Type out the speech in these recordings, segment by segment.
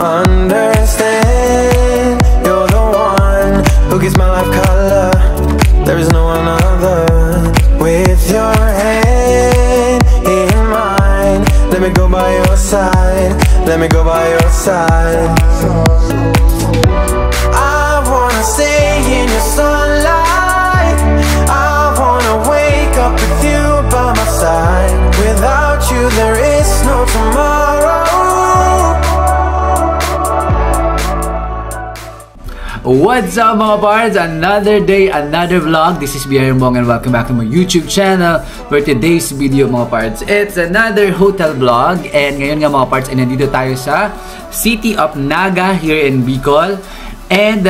understand. You're the one who gives my life color. There is no one other. With your hand in mine, let me go by your side. Let me go by your side. I wanna stay in your sunlight. I wanna wake up with you by my side. Without you there is no tomorrow. What's up mga pards? Another day, another vlog. This is Bong and welcome back to my YouTube channel. For today's video mga pards, it's another hotel vlog. And ngayon nga mga pards, nandito tayo sa City of Naga here in Bicol. And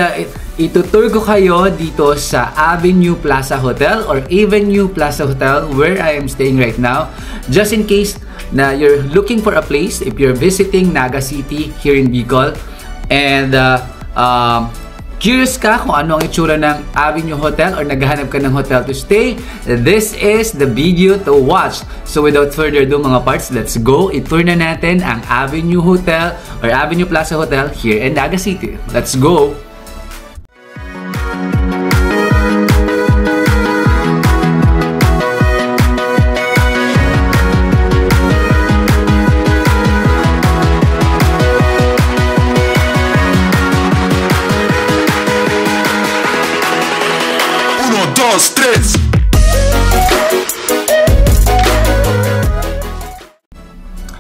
itutur ko kayo dito sa Avenue Plaza Hotel or Avenue Plaza Hotel where I am staying right now. Just in case na you're looking for a place, if you're visiting Naga City here in Bicol and curious ka kung ano ang itsura ng Avenue Hotel or naghahanap ka ng hotel to stay, this is the video to watch. So without further ado mga parts, let's go. I-tour na natin ang Avenue Hotel or Avenue Plaza Hotel here in Naga City. Let's go!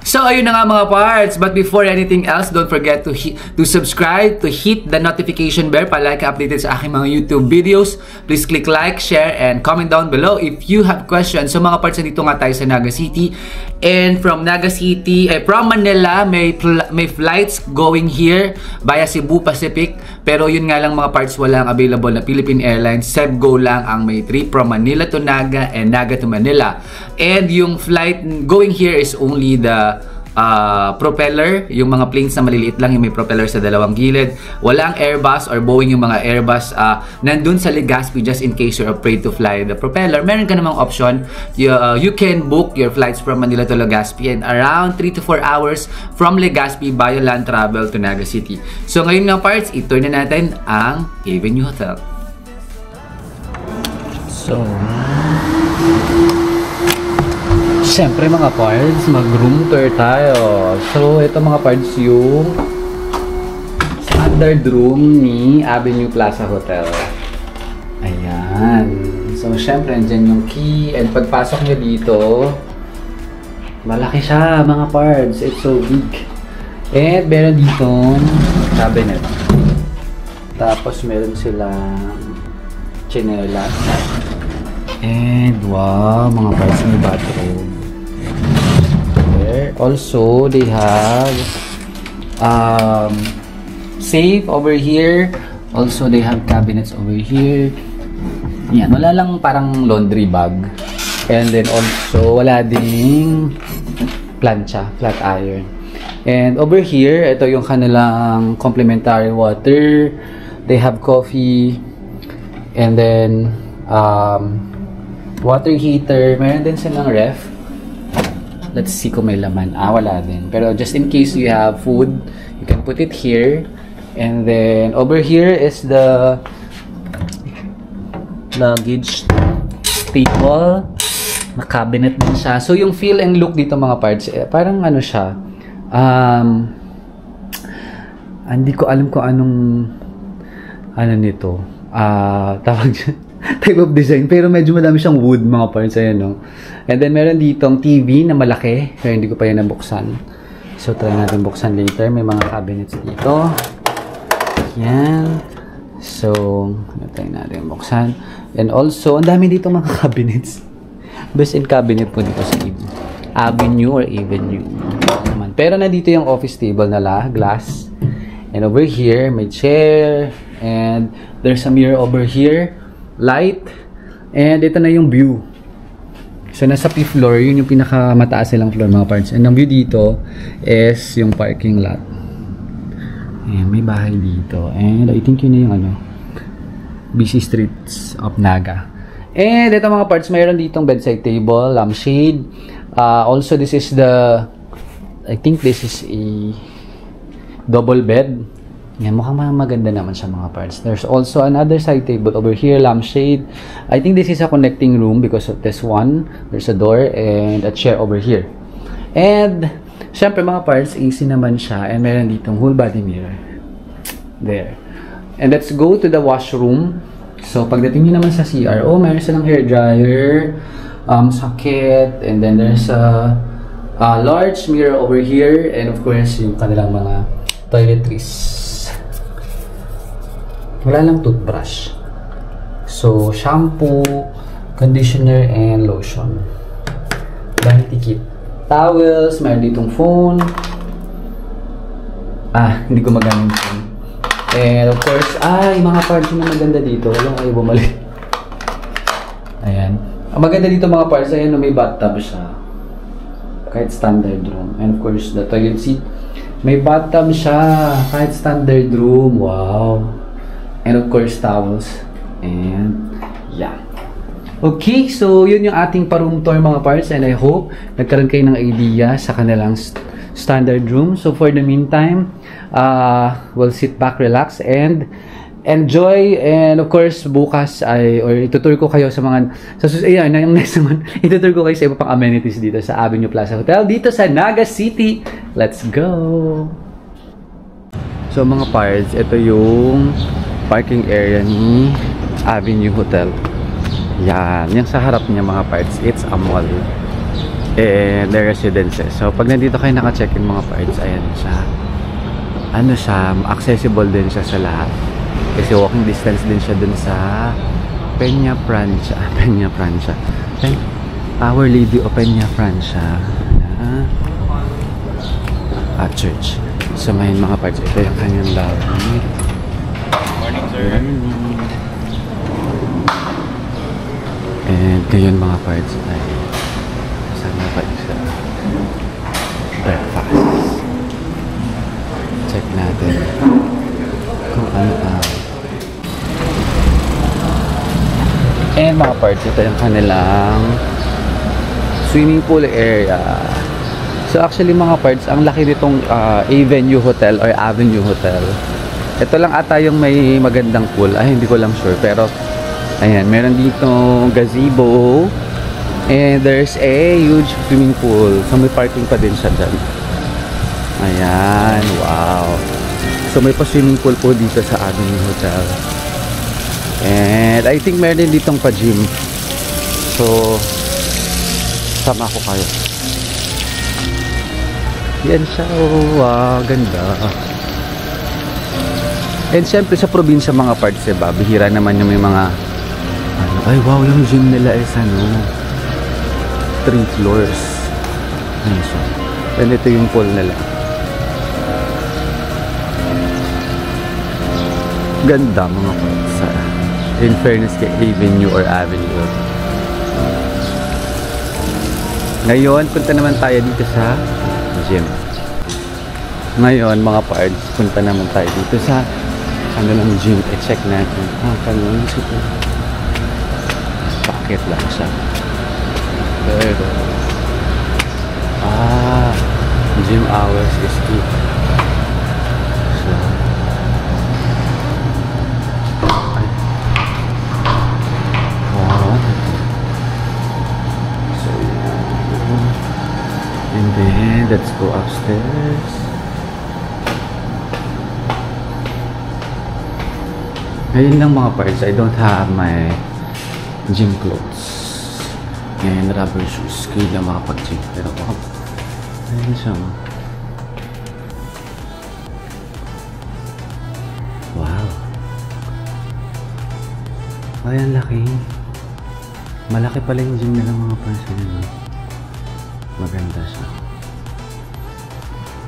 So ayun na nga mga parts, but before anything else, don't forget to subscribe, to hit the notification bell para like updated sa aking mga YouTube videos. Please click like, share, and comment down below if you have questions. So mga parts, nandito nga tayo sa Naga City. And from Naga City, from Manila, may flights going here via Cebu Pacific. Pero yun nga lang mga parts, walang available na Philippine Airlines. Cebgo lang ang may trip from Manila to Naga and Naga to Manila. And yung flight going here is only the propeller, yung mga planes na maliliit lang, yung may propeller sa dalawang gilid. Walang Airbus or Boeing, yung mga Airbus nandun sa Legazpi just in case you're afraid to fly the propeller. Meron ka namang option. You can book your flights from Manila to Legazpi and around 3 to 4 hours from Legazpi by land travel to Naga City. So ngayon nga parts, ito na natin ang Avenue Hotel. So siyempre mga parts, mag-room tour tayo. So, ito mga parts yung standard room ni Avenue Plaza Hotel. Ayan. So, siyempre, andyan yung key. And pagpasok nyo dito, malaki siya mga parts. It's so big. And meron ditong cabinet. Tapos, meron silang chinelas. And wow, mga parts, may bathroom. Also, they have safe over here. Also, they have cabinets over here. Yan, wala lang parang laundry bag. And then also, wala ding plancha, flat iron. And over here, ito yung kanilang complimentary water. They have coffee. And then, water heater. Meron din silang ref. Let's see kung may laman. Wala din. Pero just in case you have food, you can put it here. And then, over here is the luggage table. Na-cabinet din siya. So, yung feel and look dito mga parts, parang ano siya. Hindi ko alam kung anong ano nito. Tawag type of design, pero medyo madami siyang wood mga parts, ayan, no? And then meron ditong TV na malaki, pero hindi ko pa yan nabuksan. So try natin buksan later. May mga cabinets dito. Yan. So try natin buksan. And also, ang dami dito mga cabinets. Best in cabinet po dito sa Avenue or Avenue. Pero nandito yung office table na glass. And over here, may chair. And there's a mirror over here. Light. And ito na yung view. So nasa P floor, yun yung pinakamataas nilang floor mga parts. And ang view dito is yung parking lot. Ayan, may bahay dito. And I think yun na yung busy streets of Naga. And ito mga parts, mayroon ditong bedside table, lampshade. Also this is the, I think this is a double bed. Yan, mukhang maganda naman siya mga parts. There's also another side table over here, lampshade. I think this is a connecting room because of this one. There's a door and a chair over here. And, syempre mga parts, AC naman siya. And meron ditong whole body mirror. There. And let's go to the washroom. So, pagdating nyo naman sa CR, meron silang hair dryer, socket, and then there's a large mirror over here. And of course, yung kanilang mga toiletries. Wala lang toothbrush. So, shampoo, conditioner, and lotion. Vanity kit. Towels, mayroon ditong phone. Hindi ko maganda yung phone. And of course, yung mga parts na maganda dito. Walang kayo bumalik. Ayan. Ang maganda dito mga parts, ayan, may bathtub siya. Kahit standard room. And of course, the toilet seat. May bathtub siya. Kahit standard room. Wow. And of course, towels. And, yeah. Okay, so yun yung ating pa-room tour mga parts. And I hope nagkaroon kayo ng idea sa kanilang standard room. So for the meantime, we'll sit back, relax, and enjoy. And of course, bukas itutur ko kayo sa mga... yung next naman, itutur ko kayo sa iba pang amenities dito sa Avenue Plaza Hotel, dito sa Naga City. Let's go! So mga parts, ito yung parking area ni Avenue Hotel. Yan. Yung sa harap niya mga parts, it's a mall. And the residences. So, pag nandito kayo naka-check-in mga parts, ayan siya. Ano siya, accessible din siya sa lahat. Kasi walking distance din siya dun sa Peña Francia. Peña Francia. Our Lady of Peña Francia na church. So, may mga parts. Ito yung kanyang lobby. Morning, sir. And ngayon mga parts ay sana pa isa breakfast. Check natin kung ano and mga parts, ito yung kanilang swimming pool area. So actually mga parts, ang laki nitong Avenue Hotel or Avenue Hotel. Ito lang ata yung may magandang pool. Hindi ko lang sure. Pero, ayan, meron dito gazebo. And there's a huge swimming pool. So, may parking pa din siya dyan. Ayan, wow. So, may pa-swimming pool po dito sa Avenue Hotel. And, I think meron din ditong pa-gym. So, sama ko kayo. Yan siya. Oh, wow, ganda. And syempre sa probinsya mga parts, diba? Bihira naman yung may mga ay wow, yung gym nila is 3 floors. Nice. And ito yung pool nila. Ganda mga parts. In fairness kay Avenue or Avenue. Ngayon, punta naman tayo dito sa gym. Ngayon mga parts, punta naman tayo dito sa lang gym. I-check natin. Kanong dito. Bakit lang siya. Pero gym hours is 8. So so and then let's go upstairs. Ngayon lang mga parts, I don't have my gym clothes and rubber shoes. Kaya lang makapag-gym. Pero ayun siya. Wow. Ay, ang laki. Malaki pala yung gym nila mga parts. Maganda siya.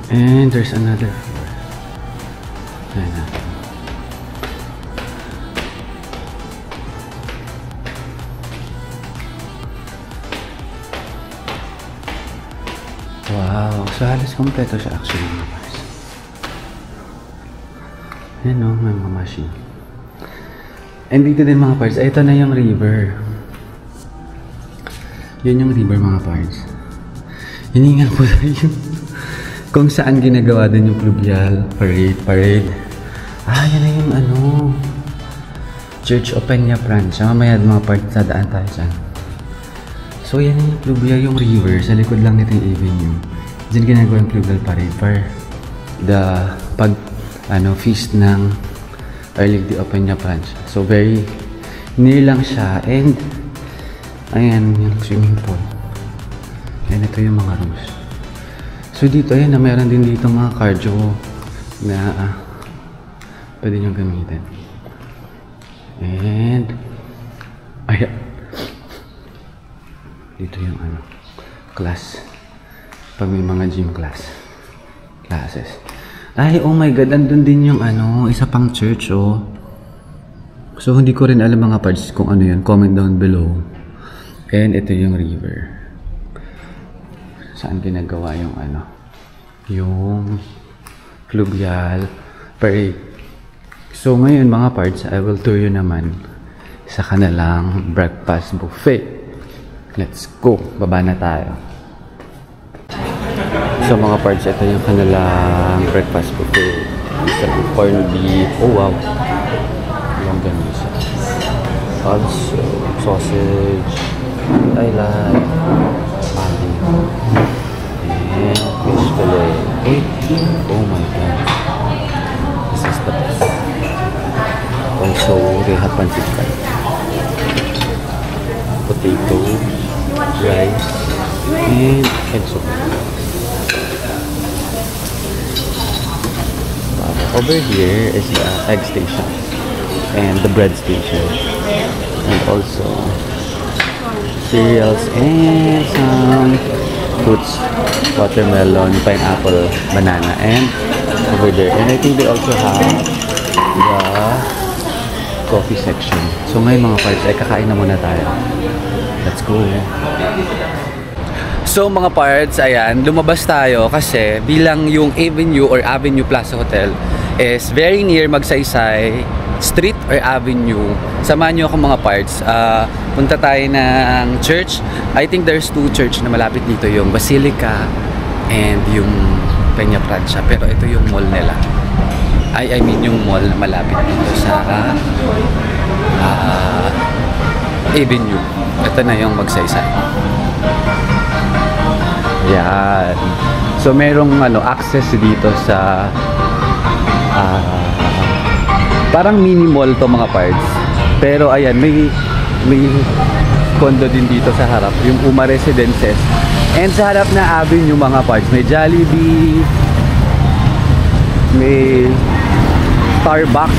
And there's another floor. Ayan na. Wow, so halos kompleto siya actually mga parts. Ayan o, may mga machine. And dito din mga parts, ito na yung river. Yun yung river mga parts. Hiningal po tayo. kung saan ginagawa din yung Pluvial Parade. Yan na yung Church of Peña Francia. Mamaya mga part sa daan tayo dyan. So yan yung Pluvial, yung river. Sa likod lang nito yung avenue. Diyan ginagawa yung Pluvial Parade for the feast ng Our Lady of Peña Francia. So very near lang siya. And ayan yung swimming pool. And ito yung mga rooms. So dito, ayan na meron din dito mga cardio na pwede nyo gamitin. And ayan. Dito yung class. Pag may mga gym classes. Ay, oh my god, andun din yung isa pang church, oh. So hindi ko rin alam mga parts kung ano yun. Comment down below. And ito yung river. Saan ginagawa yung yung Pluvial Parade. So ngayon mga parts, I will tour you naman sa kanilang breakfast buffet. Let's go! Baba na tayo. So mga parts, ito yung kanilang breakfast buffet. Isa yung corned beef. Oh wow! Longganisa. Also, sausage. I like patty. And fish fillet. Oh my god. This is the best. Also, they have pancit canton. Potato, rice, and egg soup. Over here is the egg station and the bread station, and also cereals and some fruits, watermelon, pineapple, banana, and over there. And I think they also have the coffee section. So ngayon mga parts, ay kakain na muna tayo. Let's go! So mga parts, ayan, lumabas tayo kasi bilang yung Avenue Plaza Hotel is very near Magsaysay Street or Avenue. Samahan nyo ako mga parts. Punta tayo ng church. I think there's two church na malapit dito, yung Basilica and yung Peña Francia. Pero ito yung mall nila. I mean yung mall na malapit dito sa Avenue. Ito na yung Magsaysay. Yan. So merong access dito sa parang mini mall to mga parts. Pero ayan, may condo din dito sa harap, yung Uma Residences. And sa harap na avenue mga parts, may Jollibee, may Starbucks.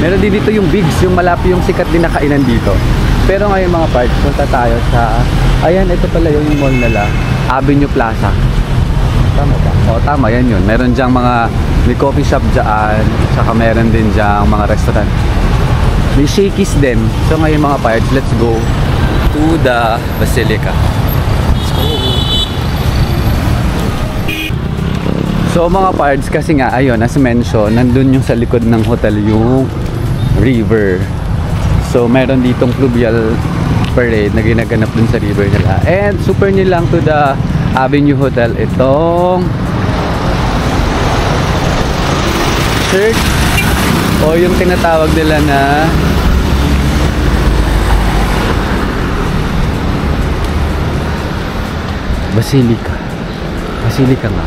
Meron din dito yung Bigs, yung malapit yung sikat din na kainan dito. Pero ngayon mga parts, punta tayo sa, ayan, ito pala yung mall nila, Avenue Plaza. Tama ba? O tama, yan yun. Meron dyang may coffee shop dyan, saka meron din dyang mga restaurant. May Shakey's din. So ngayon mga parts, let's go to the Basilica. Let's go. So mga parts, kasi nga, ayun, as mentioned, nandun yung sa likod ng hotel yung river. So meron ditong Pluvial Parade na ginaganap dun sa river nila. And super near lang to the Avenue Hotel itong church o yung tinatawag nila na Basilica nga.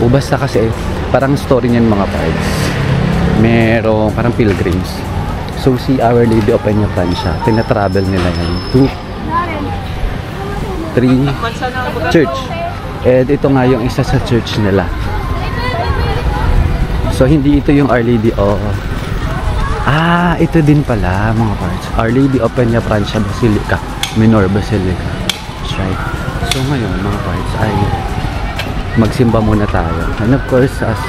O basta kasi parang story niyan mga parts, merong parang pilgrims. So si Our Lady of Peña Francia, tina-travel nila yan to 3 church. And ito nga yung isa sa church nila. So hindi ito yung Our Lady of ito din pala mga parts, Our Lady of Peña Francia Basilica, Minor Basilica. That's right. So ngayon mga parts ay magsimba muna tayo. And of course, as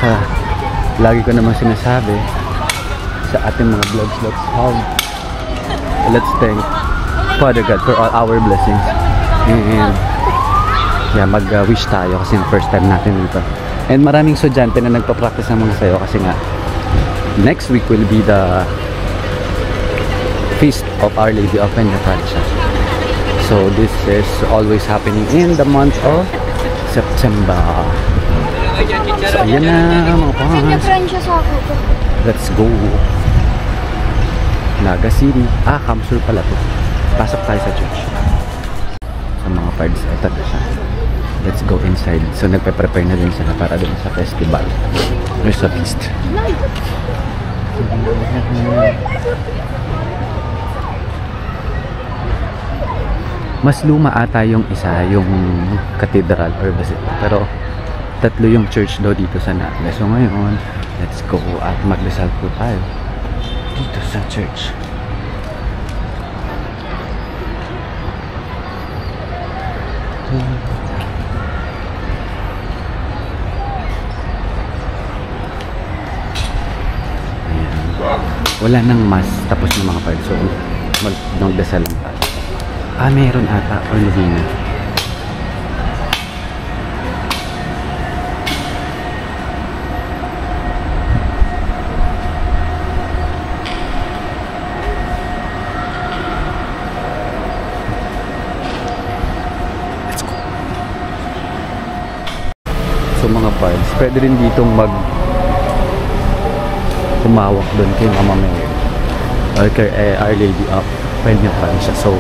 lagi ko naman sinasabi sa ating mga vlogs, let's thank Father God for all our blessings. And yeah, mag-wish tayo kasi first time natin dito. And maraming estudyante na nagpa-practice ng mga sayo kasi nga next week will be the feast of Our Lady of Peña Francia. So this is always happening in the month of September. So, ayan na mga pards. Let's go. Naga City. Kamsur pala to. Pasok tayo sa church. Sa mga pards, ito na siya. Let's go inside. So, nagpe-prepare na din sila para dun sa festival. Or sa feast. Mas luma ata yung isa, yung cathedral or basilica. Pero, tatlo yung church daw dito sa Naga. So, ngayon, let's go at magdasal po tayo dito sa church. Wala nang mass tapos ng mga parts, so magdasal lang tayo. Meron ata or novena. Let's go. So mga parts, pwede rin ditong tumawak doon kay Mama Mary or kay Our Lady of Peña Francia. So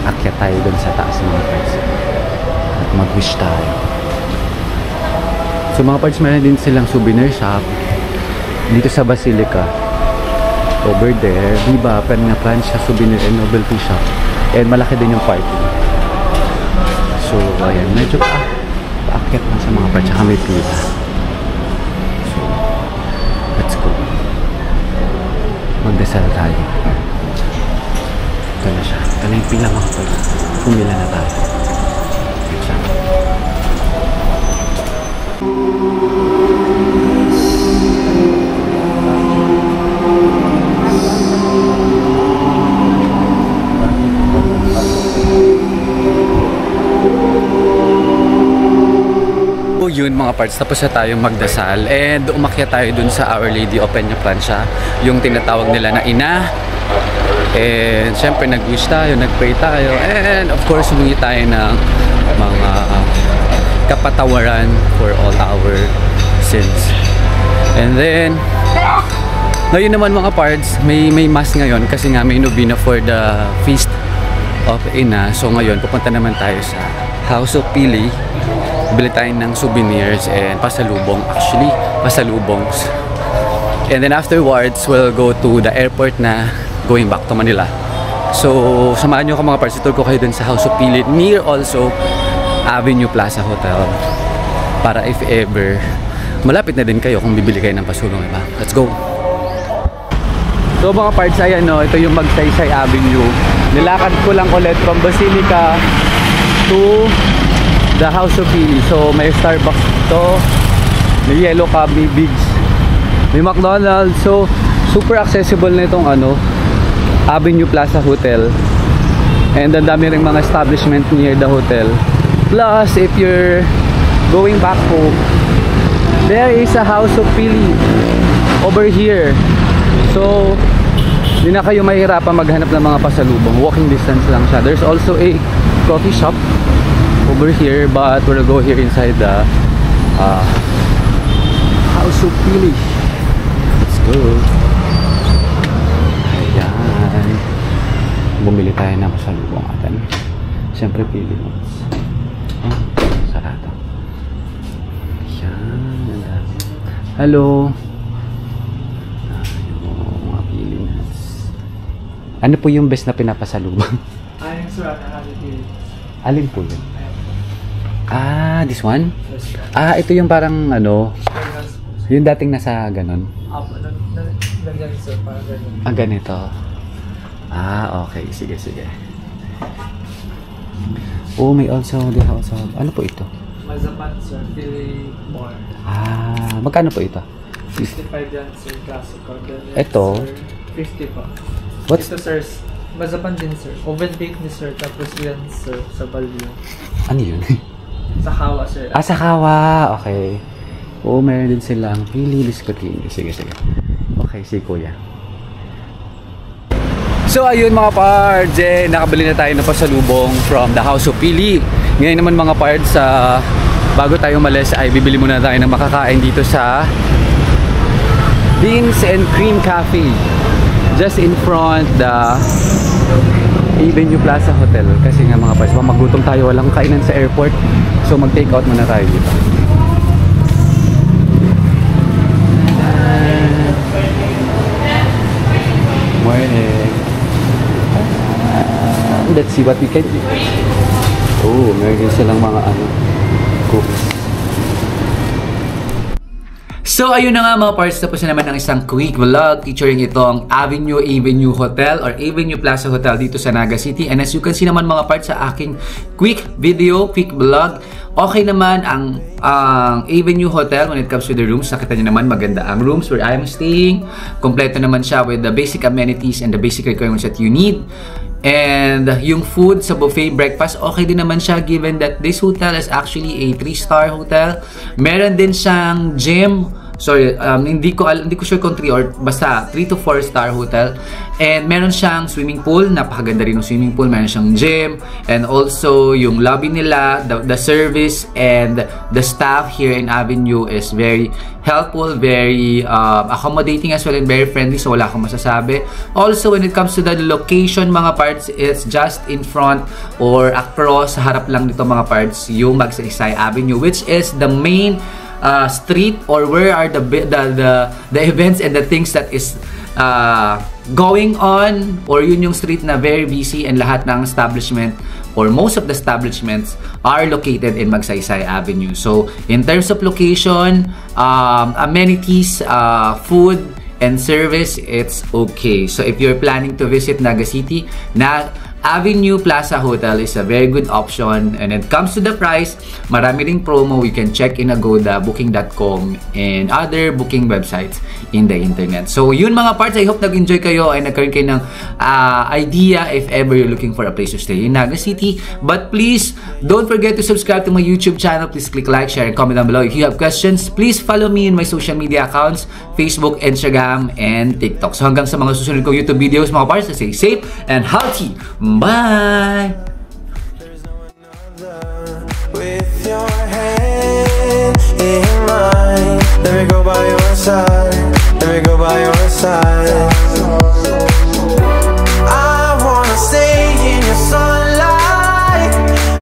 akyat tayo doon sa taas ng mga parts at mag-wish tayo. So mga parts, meron din silang souvenir shop dito sa Basilica. Over there, Viva Peña Francia Souvenir and Novelty Shop, and malaki din yung parking. So ayan, medyo paakyat lang sa mga parts, saka may pila. So let's go. Magdasal tayo. Ito na siya. Ito na yung pila mga pala. Pumila na tayo. Ito. Yun mga parts, tapos na tayong magdasal and umakyat tayo dun sa Our Lady of Peña Francia, yung tinatawag nila na ina. And syempre nag-wish tayo, nag-pray tayo, and of course humingi tayo ng mga kapatawaran for all our sins. And then ngayon naman mga parts, may mass ngayon kasi nga may novena for the feast of Ina. So ngayon pupunta naman tayo sa House of Pili. Bili tayo ng souvenirs and pasalubong, actually pasalubongs. And then afterwards, we'll go to the airport na going back to Manila. So samahan nyo ako mga parts, tour ko kayo dun sa House of Pili, near also Avenue Plaza Hotel, para if ever malapit na din kayo kung bibili kayo ng pasulong, diba? Let's go! So mga parts, ayan no, ito yung Magsaysay Avenue. Nilakad ko lang ulit from Basilica to the House of Pili. So may Starbucks to, may Yellow Cab, may Bigs, may McDonald's. So super accessible na itong Avenue Plaza Hotel, and ang dami ring mga establishment near the hotel. Plus if you're going back home, there is a House of Pili over here. So hindi na kayo mahirapan maghanap ng mga pasalubong, walking distance lang siya. There's also a coffee shop over here, but we'll go here inside the House of Pili. Let's go. Ayan, bumili tayo ng pasalubong atin. Siyempre Pili Nuts. Sarado. Ayan. Hello. Mga Pili Nuts. Ano po yung best na pinapasalubong? Ayun, sir, Alin po yun? This one? Ito yung parang yung dating nasa ganon. Ganyan, sir, parang ganyan. Ganito. Okay. Sige, sige. Oh, may also, the house of, ano po ito? Mazapan, sir, Pili more. Magkano po ito? 65 yan, sir, classical. Ito? Sir, 50 pa. What's... Ito, sir, Mazapan din, sir. Oven bake ni sir, tapos yan, sir, sa balyo. Ano yun? Sa Kawa, sir. Sa Kawa. Okay. Oo, meron din silang Pili Biscotini. Sige, sige. Okay, si Kuya. So, ayun mga pards, nakabili na tayo ng pasalubong from the House of Pili. Ngayon naman mga pards, bago tayo umalis ay bibili muna tayo ng makakain dito sa Beans and Cream Cafe. Just in front the Avenue Plaza Hotel. Kasi nga mga pars, magutom tayo, walang kainan sa airport. So mag-take out muna tayo dito. Morning. Let's see what we can do. Oh, meron silang mga cookies. So, ayun na nga mga parts, tapos na naman ng isang quick vlog featuring itong Avenue Hotel or Avenue Plaza Hotel dito sa Naga City. And as you can see naman mga parts sa aking quick video, quick vlog, okay naman ang Avenue Hotel when it comes to the rooms. Nakita niyo naman maganda ang rooms where I'm staying. Kompleto naman siya with the basic amenities and the basic requirements that you need. And yung food sa buffet breakfast, okay din naman siya given that this hotel is actually a 3-star hotel. Meron din siyang gym. Sorry, hindi ko sure kung 3 or basta 3 to 4 star hotel. And meron siyang swimming pool, napakaganda rin ng swimming pool. Meron siyang gym, and also yung lobby nila, the service and the staff here in Avenue is very helpful, very accommodating as well, and very friendly, so wala akong masasabi. Also, when it comes to the location mga parts, it's just in front or across, sa harap lang nito mga parts, yung Magsaysay Avenue, which is the main street or where are the events and the things that is going on, or yun yung street na very busy and lahat ng establishment or most of the establishments are located in Magsaysay Avenue. So in terms of location, amenities, food and service, it's okay. So if you're planning to visit Naga City, Avenue Plaza Hotel is a very good option. And when it comes to the price, marami ring promo. You can check in Agoda, Booking.com, and other booking websites in the internet. So yun mga parts, I hope nag-enjoy kayo and nagkaroon kayo ng idea if ever you're looking for a place to stay in Naga City. But please, don't forget to subscribe to my YouTube channel. Please click like, share, and comment down below. If you have questions, please follow me in my social media accounts, Facebook, Instagram, and TikTok. So hanggang sa mga susunod kong YouTube videos mga parts, stay safe and healthy. Bye! There's no another. With your hand in mine, let me go by your side. Let me go by your side.